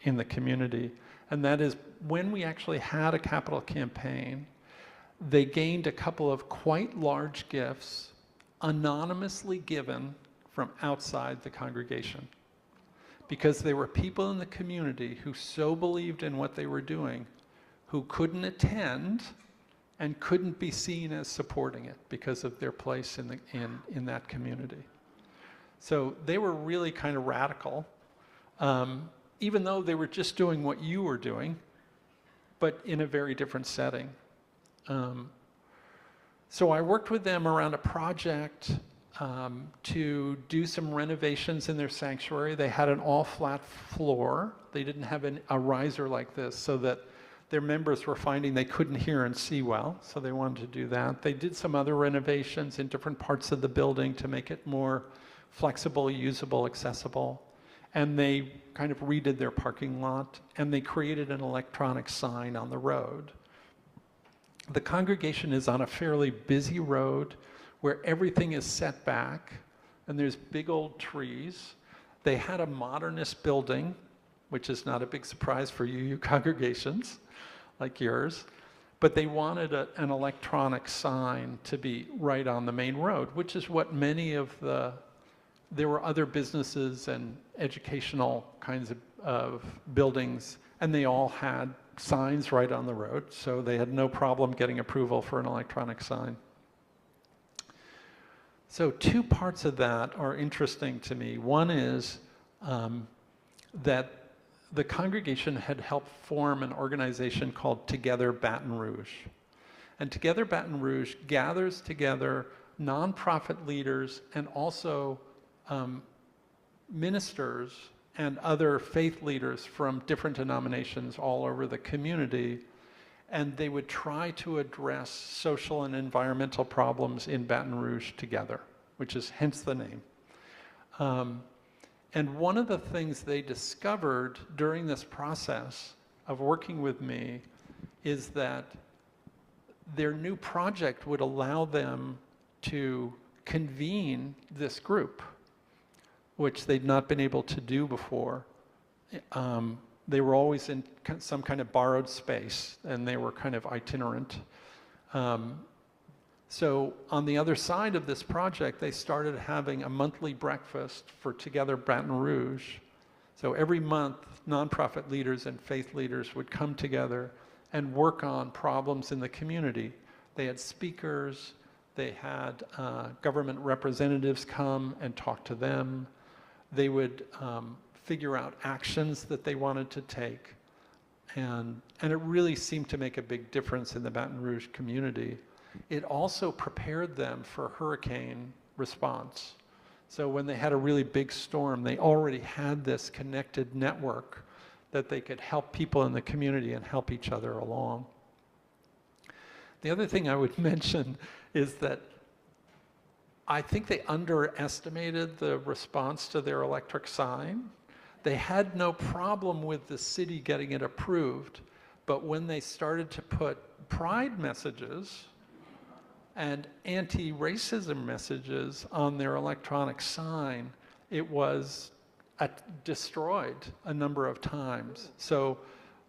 the community. And that is, when we actually had a capital campaign, they gained a couple of quite large gifts anonymously given from outside the congregation, because there were people in the community who so believed in what they were doing who couldn't attend and couldn't be seen as supporting it because of their place in that community. So they were really kind of radical, even though they were just doing what you were doing, but in a very different setting. So I worked with them around a project to do some renovations in their sanctuary. They had an all-flat floor. They didn't have a riser like this, so that their members were finding they couldn't hear and see well, so they wanted to do that. They did some other renovations in different parts of the building to make it more flexible, usable, accessible. And they kind of redid their parking lot, and they created an electronic sign on the road. The congregation is on a fairly busy road where everything is set back, and there's big old trees. They had a modernist building, which is not a big surprise for UU congregations like yours, but they wanted an electronic sign to be right on the main road, which is what many of there were other businesses and educational kinds of buildings, and they all had signs right on the road, so they had no problem getting approval for an electronic sign. So two parts of that are interesting to me. One is that the congregation had helped form an organization called Together Baton Rouge. And Together Baton Rouge gathers together nonprofit leaders and also ministers and other faith leaders from different denominations all over the community, and they would try to address social and environmental problems in Baton Rouge together, which is hence the name. And one of the things they discovered during this process of working with me is that their new project would allow them to convene this group, which they'd not been able to do before. They were always in some kind of borrowed space, and they were kind of itinerant. So on the other side of this project, they started having a monthly breakfast for Together Baton Rouge. So every month, nonprofit leaders and faith leaders would come together and work on problems in the community. They had speakers, they had government representatives come and talk to them. They would figure out actions that they wanted to take. And it really seemed to make a big difference in the Baton Rouge community. It also prepared them for hurricane response. So when they had a really big storm, they already had this connected network that they could help people in the community and help each other along. The other thing I would mention is that I think they underestimated the response to their electric sign. They had no problem with the city getting it approved, but when they started to put pride messages and anti-racism messages on their electronic sign, it was destroyed a number of times. So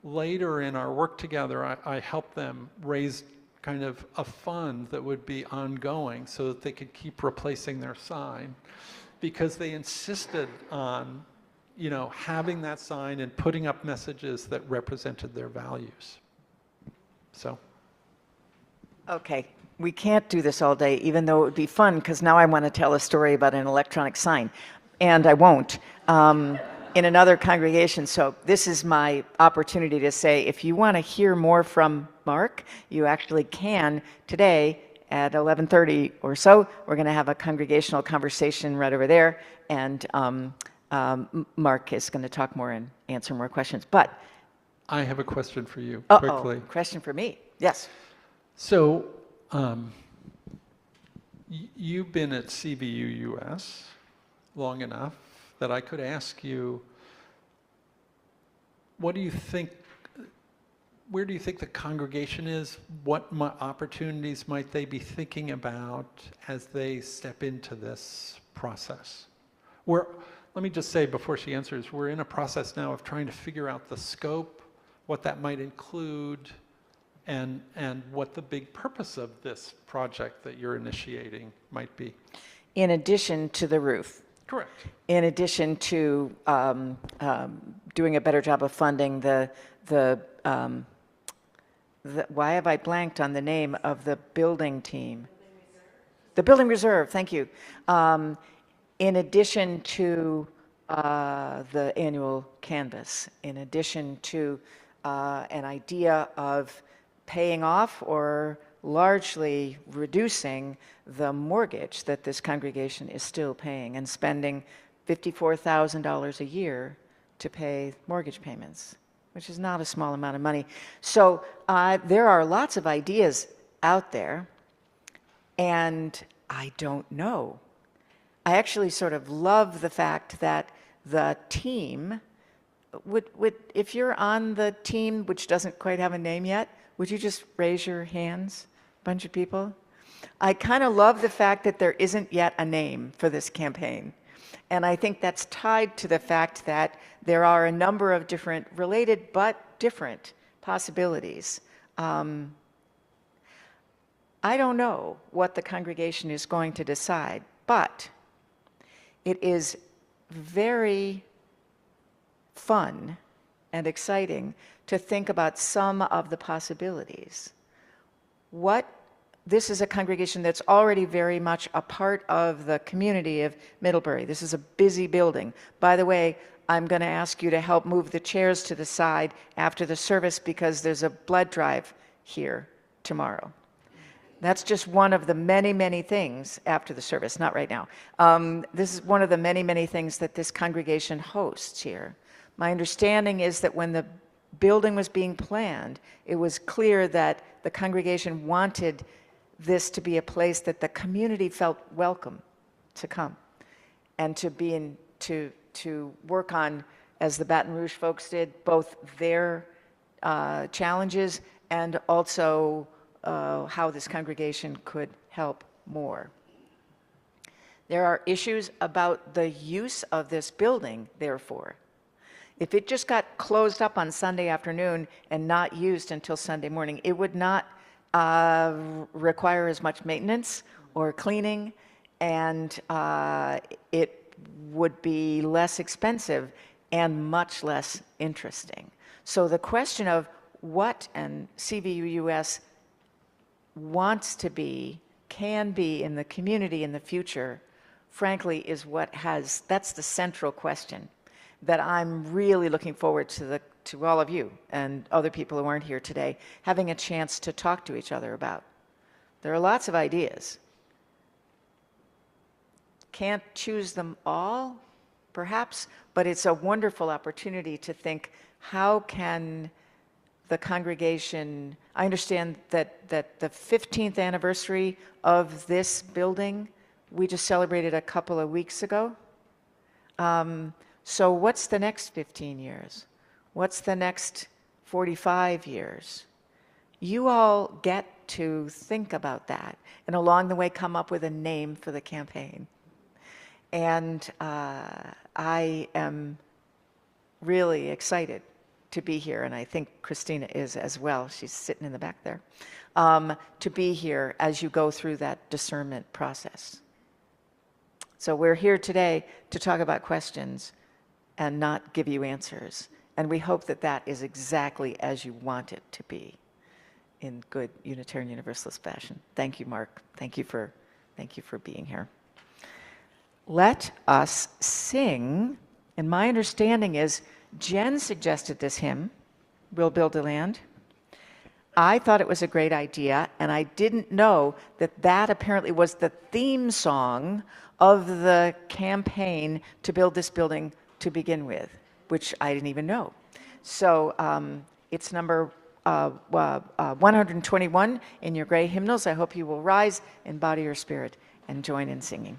later in our work together, I helped them raise kind of a fund that would be ongoing so that they could keep replacing their sign. because they insisted on, having that sign and putting up messages that represented their values. So. Okay, we can't do this all day, even though it would be fun, because now I want to tell a story about an electronic sign, and I won't, in another congregation. So this is my opportunity to say, if you want to hear more from Mark, you actually can today at 11:30 or so. We're going to have a congregational conversation right over there, and Mark is going to talk more and answer more questions. But I have a question for you, uh-oh, quickly. question for me. Yes. So, you've been at CVUUS long enough that I could ask you, what do you think, where do you think the congregation is? What opportunities might they be thinking about as they step into this process? Let me just say before she answers, we're in a process now of trying to figure out the scope, what that might include, and what the big purpose of this project that you're initiating might be. In addition to the roof. Correct. In addition to doing a better job of funding why have I blanked on the name of the building team? The building reserve, thank you. In addition to the annual canvas, in addition to an idea of paying off or largely reducing the mortgage that this congregation is still paying and spending $54,000 a year to pay mortgage payments, which is not a small amount of money. So there are lots of ideas out there, and I don't know. I actually sort of love the fact that the team if you're on the team, which doesn't quite have a name yet, would you just raise your hands, bunch of people? I kind of love the fact that there isn't yet a name for this campaign. And I think that's tied to the fact that there are a number of different related but different possibilities. I don't know what the congregation is going to decide, but it is very fun and exciting to think about some of the possibilities. This is a congregation that's already very much a part of the community of Middlebury. This is a busy building. By the way, I'm going to ask you to help move the chairs to the side after the service because there's a blood drive here tomorrow. That's just one of the many, many things after the service, not right now. This is one of the many, many things that this congregation hosts here. My understanding is that when the building was being planned, it was clear that the congregation wanted this to be a place that the community felt welcome to come and to be in, to work on, as the Baton Rouge folks did, both their challenges and also how this congregation could help more. There are issues about the use of this building, therefore. If it just got closed up on Sunday afternoon and not used until Sunday morning, it would not require as much maintenance or cleaning, and it would be less expensive and much less interesting. So the question of what and CVUUS wants to be, can be in the community in the future, frankly, is that's the central question that I'm really looking forward to all of you and other people who aren't here today having a chance to talk to each other about. There are lots of ideas. Can't choose them all, perhaps, but it's a wonderful opportunity to think, how can the congregation, I understand that the 15th anniversary of this building, we just celebrated a couple of weeks ago. So what's the next 15 years? What's the next 45 years? You all get to think about that and along the way come up with a name for the campaign. And I am really excited to be here, and I think Christina is as well. She's sitting in the back there. To be here as you go through that discernment process. So we're here today to talk about questions and not give you answers. And we hope that that is exactly as you want it to be in good Unitarian Universalist fashion. Thank you, Mark. Thank you for being here. Let us sing. And my understanding is Jen suggested this hymn, We'll Build a Land. I thought it was a great idea, and I didn't know that that apparently was the theme song of the campaign to build this building to begin with, which I didn't even know. So it's number 121 in your gray hymnals. I hope you will rise in body or spirit and join in singing.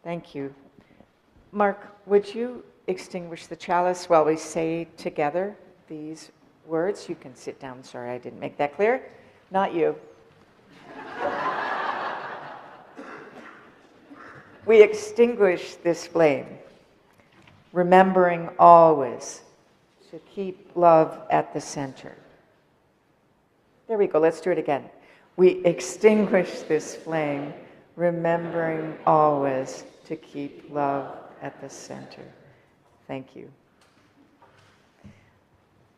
Thank you. Mark, would you extinguish the chalice while we say together these words? You can sit down. Sorry, I didn't make that clear. Not you. We extinguish this flame, remembering always to keep love at the center. There we go. Let's do it again. We extinguish this flame, remembering always to keep love at the center. Thank you.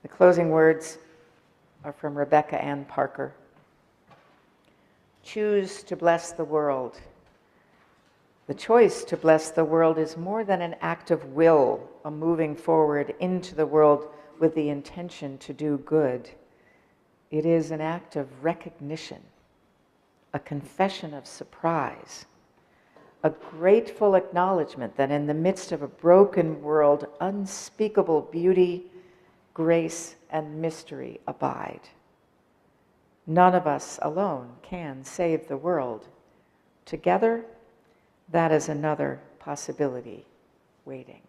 The closing words are from Rebecca Ann Parker. Choose to bless the world. The choice to bless the world is more than an act of will, a moving forward into the world with the intention to do good. It is an act of recognition, a confession of surprise, a grateful acknowledgement that in the midst of a broken world, unspeakable beauty, grace, and mystery abide. None of us alone can save the world. Together, that is another possibility waiting.